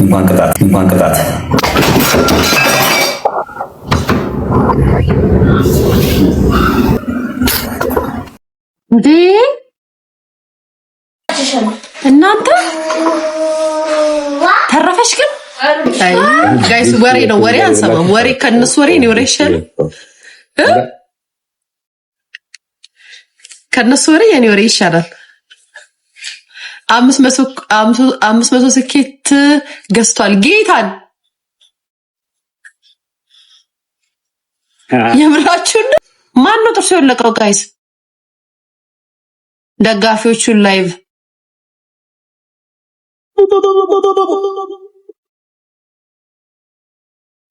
እንኳን ቅጣት እንዴ እናንተ ተረፈሽ ግን አይ ጋይስ ወሬ ነው ወሬ አንሰማም ወሬ ከነሱ ወሬ ነው ወሬ ይሻል ከነሱ ወሬ የኔ ወሬ ይሻላል 500 ስኬት ገዝቷል ጌታን የምራችሁን ማን ነው ጥርሱ የለቀው ጋይስ ደጋፊዎቹን ላይቭ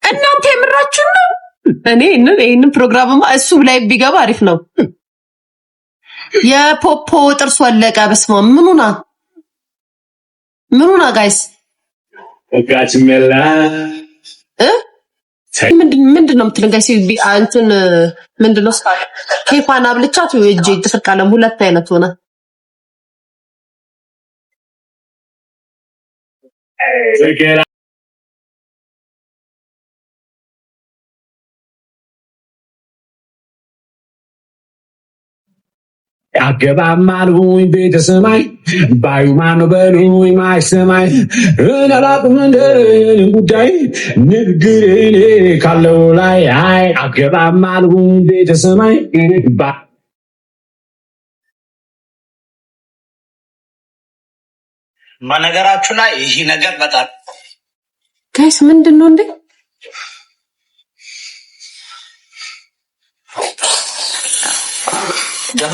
እናንተ የምራችሁን ነው እኔ ይሄንን ፕሮግራምማ እሱ ላይ ቢገባ አሪፍ ነው የፖፖ ጥርሱ አለቀ በስማ ምኑና ጋይስ እጋችመላ ምንድነው የምትለው ጋይስ አንተን ምንድነው ስፋት ኬኳን አብልቻት እጄ ተፈቃለም ሁለት አይነት ሆነ አገባማሉኝ ቤተሰማይ ባዩማን በሉኝ ማይሰማይ እናላቁም እንደን ጉዳይ ንግግሬ ካለው ላይ አይ አገባማሉኝ ቤተሰማይ በነገራችሁ ላይ ይሄ ነገር በጣም ጋይስ ምንድነው እንዴ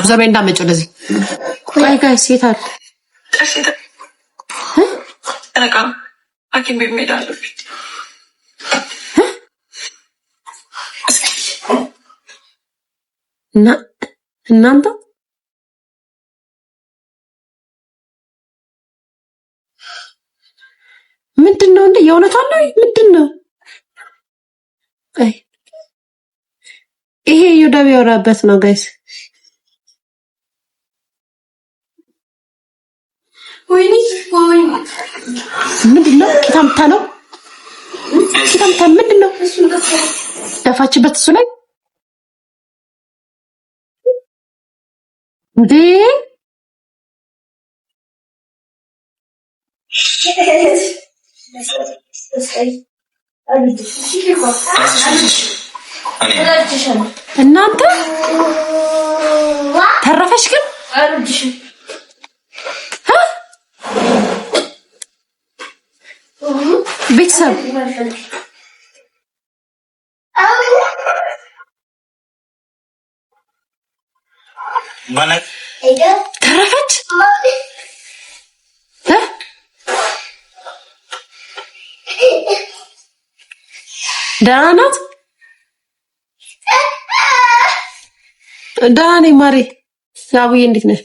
ዘበኝ እንዳመጪው ለዚህ ቆይ ጋይስ ይታል እነቃ ሐኪም ቤት መሄድ አለብኝ እናንተ ምንድነው እንዴ የእውነት አለ ምንድነው አይ ይሄ ዩዳብ ያወራበት ነው ጋይስ ወይኔ ምንድነው ኪታምታ ነው ኪታምታ ምንድነው ደፋችበት እሱ ላይ እንዴ እናንተ ተረፈሽ ግን ቤተሰብ ተረፈች ደህና ናት ደህና ነኝ ማሬ አቡዬ እንዴት ነሽ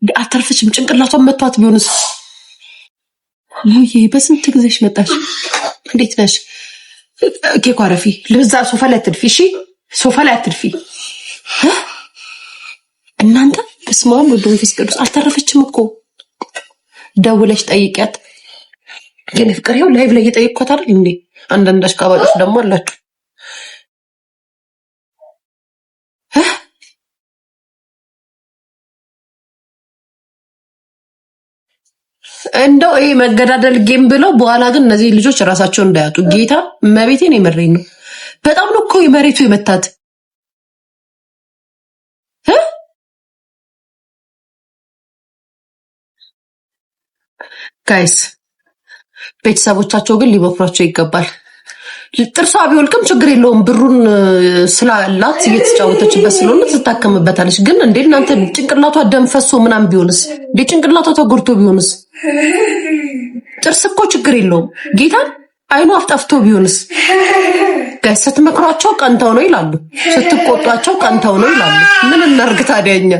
አተርፈችም ጭንቅላቷን መቷት ቢሆንስ ለይ በስንት ጊዜሽ መጣሽ እንዴት ነሽ ኬኳ ረፊ ለዛ ሶፋ ላይ አትድፊ እሺ ሶፋ ላይ አትድፊ እናንተ በስማም ወደ ወንፊስ ቅዱስ አልተረፈችም እኮ ደውለሽ ጠይቂያት ግን ፍቅሬው ላይቭ ላይ እየጠየቅኳት አይደል እንዴ አንዳንድ አሽቃባጮች ደግሞ አላችሁ እንደው ይሄ መገዳደል ጌም ብለው በኋላ ግን እነዚህ ልጆች ራሳቸውን እንዳያጡ ጌታ መቤቴን የመረኝ ነው በጣም ነው እኮ የመሬቱ የመታት ጋይስ ቤተሰቦቻቸው ግን ሊመክሯቸው ይገባል ጥርሷ ቢወልቅም ችግር የለውም ብሩን ስላላት እየተጫወተችበት ስለሆነ ትታከምበታለች ግን እንዴ እናንተ ጭንቅላቷ ደም ፈሶ ምናም ቢሆንስ እንዴ ጭንቅላቷ ተጎድቶ ቢሆንስ ጥርስ እኮ ችግር የለውም ጌታ አይኑ አፍጣፍቶ ቢሆንስ ጋይስ ስትመክሯቸው ቀንተው ነው ይላሉ ስትቆጧቸው ቀንተው ነው ይላሉ ምን እናርግ ታዲያኛ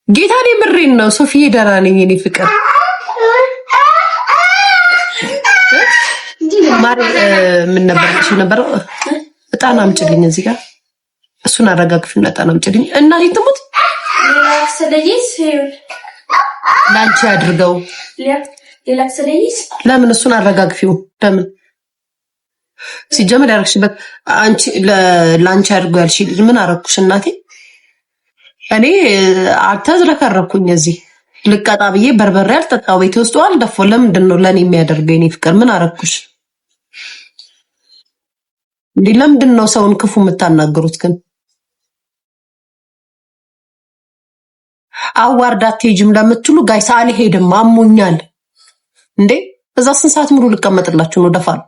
ጌታኔ ምሬን ነው ሶፊዬ ደህና ነኝ የኔ ፍቅር ማር ምን ነበር እሺ ነበር በጣም አምጪልኝ እዚህ ጋር እሱን አረጋግፊና ጣናም ጭልኝ እናቴ ትሙት ላንቺ አድርገው ለምን እሱን አረጋግፊው ለምን ሲጀመር ያረክሽበት አንቺ ላንቺ አድርገው ያልሽ ምን አረኩሽ እናቴ እኔ አልተዝረከረኩኝ እዚህ ልቀጣ ብዬ በርበሬ አልጠጣው ቤት ውስጥ አልደፎ ለምንድን ነው ለኔ የሚያደርገው የኔ ፍቅር ምን አረኩሽ እንዴ ለምንድን ነው ሰውን ክፉ የምታናገሩት ግን አዋርዳት ቴጅም ለምትሉ ጋይስ አልሄድም አሞኛል እንዴ እዛ ስንት ሰዓት ሙሉ ልቀመጥላችሁ ነው ደፋል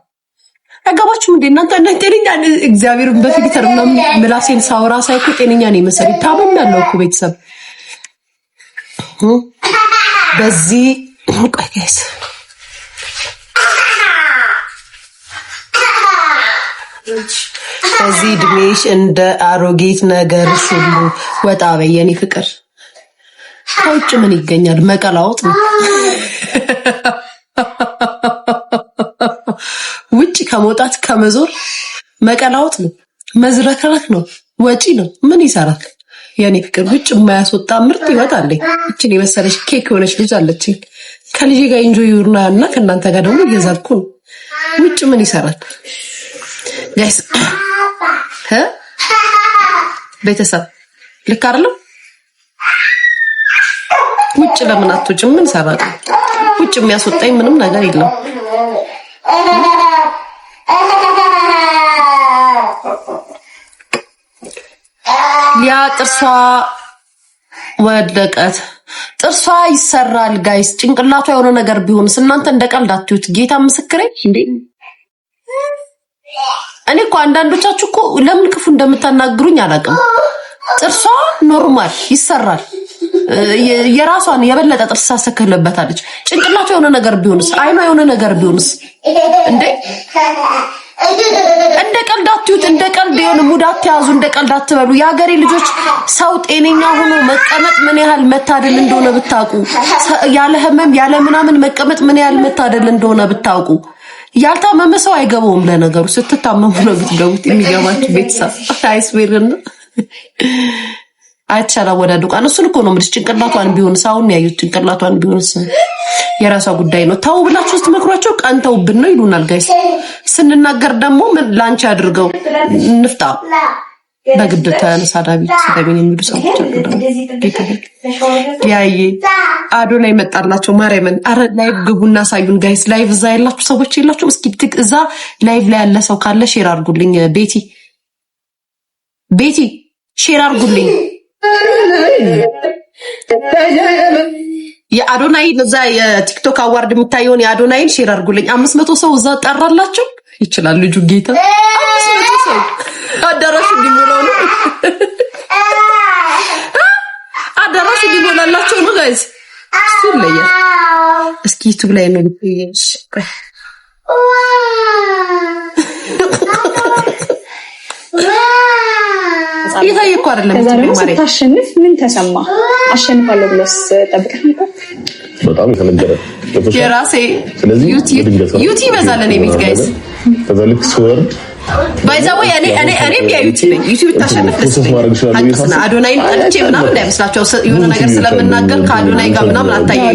አጋባችሁም እንዴ እናንተ ጤነኛ እግዚአብሔርን በፊልተር ምናምን ምላሴን ሳውራ ሳይኩ ጤነኛ ነኝ መሰለኝ ታመም ያለው እኮ ቤተሰብ በዚህ ቆይ ጋይስ በዚህ እድሜሽ እንደ አሮጌት ነገር ሁሉ ወጣ በየኔ ፍቅር ከውጭ ምን ይገኛል መቀላውጥ ነው ውጭ ከመውጣት ከመዞር መቀላውጥ ነው መዝረክረክ ነው ወጪ ነው ምን ይሰራል የኔ ፍቅር ውጭ የማያስወጣ ምርጥ ይወጣልኝ እቺን የመሰለሽ ኬክ ሆነሽ ልጅ አለች ከልጄ ጋር ኢንጆይ ይውርናና ከናንተ ጋር ደግሞ እየዛልኩ ውጭ ምን ይሰራል ጋይስ ቤተሰብ ልክ አይደለም ውጭ ለምን አትወጭም ምን ሰራል ውጭ የሚያስወጣኝ ምንም ነገር የለም ያ ጥርሷ ወደቀት ጥርሷ ይሰራል ጋይስ ጭንቅላቷ የሆነ ነገር ቢሆንስ እናንተ እንደቀልድ አትዩት ጌታ ምስክሬ እንዴ እኔ እኮ አንዳንዶቻችሁ እኮ ለምን ክፉ እንደምታናግሩኝ አላውቅም ጥርሷ ኖርማል ይሰራል የራሷን የበለጠ ጥርስ ታስተካክለበታለች ጭንቅላቷ የሆነ ነገር ቢሆንስ አይኗ የሆነ ነገር ቢሆንስ እንዴ እንደ ቀልድ አትዩት እንደ ቀልድ የሆነ ሙድ አትያዙ እንደ ቀልድ አትበሉ የሀገሬ ልጆች ሰው ጤነኛ ሆኖ መቀመጥ ምን ያህል መታደል እንደሆነ ብታውቁ ያለ ህመም ያለ ምናምን መቀመጥ ምን ያህል መታደል እንደሆነ ብታውቁ ያልታመመ ሰው አይገባውም ለነገሩ ስትታመሙ ነው ብትገቡት የሚገባችሁ ቤተሰብ አይስዌርን አይቻላ ወደ ዱቃን እሱን እኮ ነው የምልሽ ጭንቅላቷን ቢሆን ሳውን ያዩት ጭንቅላቷን ቢሆንስ የራሷ ጉዳይ ነው ታው ብላችሁ ስትመክሯቸው ቀንተውብን ነው ይሉናል ጋይስ ስንናገር ደግሞ ምን ላንቺ አድርገው እንፍታ በግድ ተነሳዳቢ ሰዳቢን የሚሉ ሰዎች አሉ ያይ አዶናይ መጣላቸው ማርያምን አረ ላይቭ ግቡና ሳዩን ጋይስ ላይቭ እዛ ያላችሁ ሰዎች የላችሁም እስኪ እዛ ላይቭ ላይ ያለ ሰው ካለ ሼር አድርጉልኝ ቤቲ ሼር አድርጉልኝ የአዶናይ እዛ የቲክቶክ አዋርድ የምታየውን የአዶናይን ሼር አድርጉልኝ 500 ሰው እዛ ጠራላችሁ ይችላል ልጁ ጌታ 500 ሰው አዳራሹ ሊሞላው ነው አዳራሹ ሊሞላላችሁ ነው ጋይስ ስለየ እስኪ ዩቲዩብ ላይ ነው ልትይሽ ይሄ እኮ አይደለም ታሸንፍ ምን ተሰማ አሸንፋለሁ ብለስ ጠብቀህ ነበር በጣም ከነገረ የራሴ ዩቲዩብ በዛለ ነው ቤት ጋይስ ተዘልክ ስወርድ ባይዛው እኔ ቢያዩት ዩቲዩብ ታሸንፍ አጥና አዶናይ አንቺ ምናምን እንዳይመስላችሁ የሆነ ነገር ስለምናገር ከአዶናይ ጋር ምናምን አታየው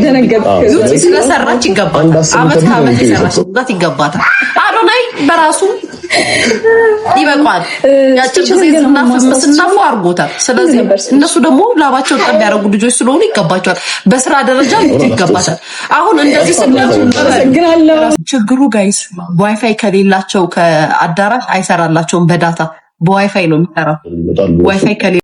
ዩቲዩብ ስለሰራች ይገባል አመት ከአመት ይሰራችበት ይገባታል አዶናይ በራሱ ይበቃል ያቺ መስናፉ አርጎታል ስለዚህ እነሱ ደግሞ ላባቸው ጠብ ያረጉ ልጆች ስለሆኑ ይገባቸዋል በስራ ደረጃ ይገባታል አሁን እንደዚህ ስለምናገር ችግሩ ጋይስ ዋይፋይ ከሌላቸው ከአዳራሽ አይሰራላቸውም በዳታ በዋይፋይ ነው የሚሰራው ዋይፋይ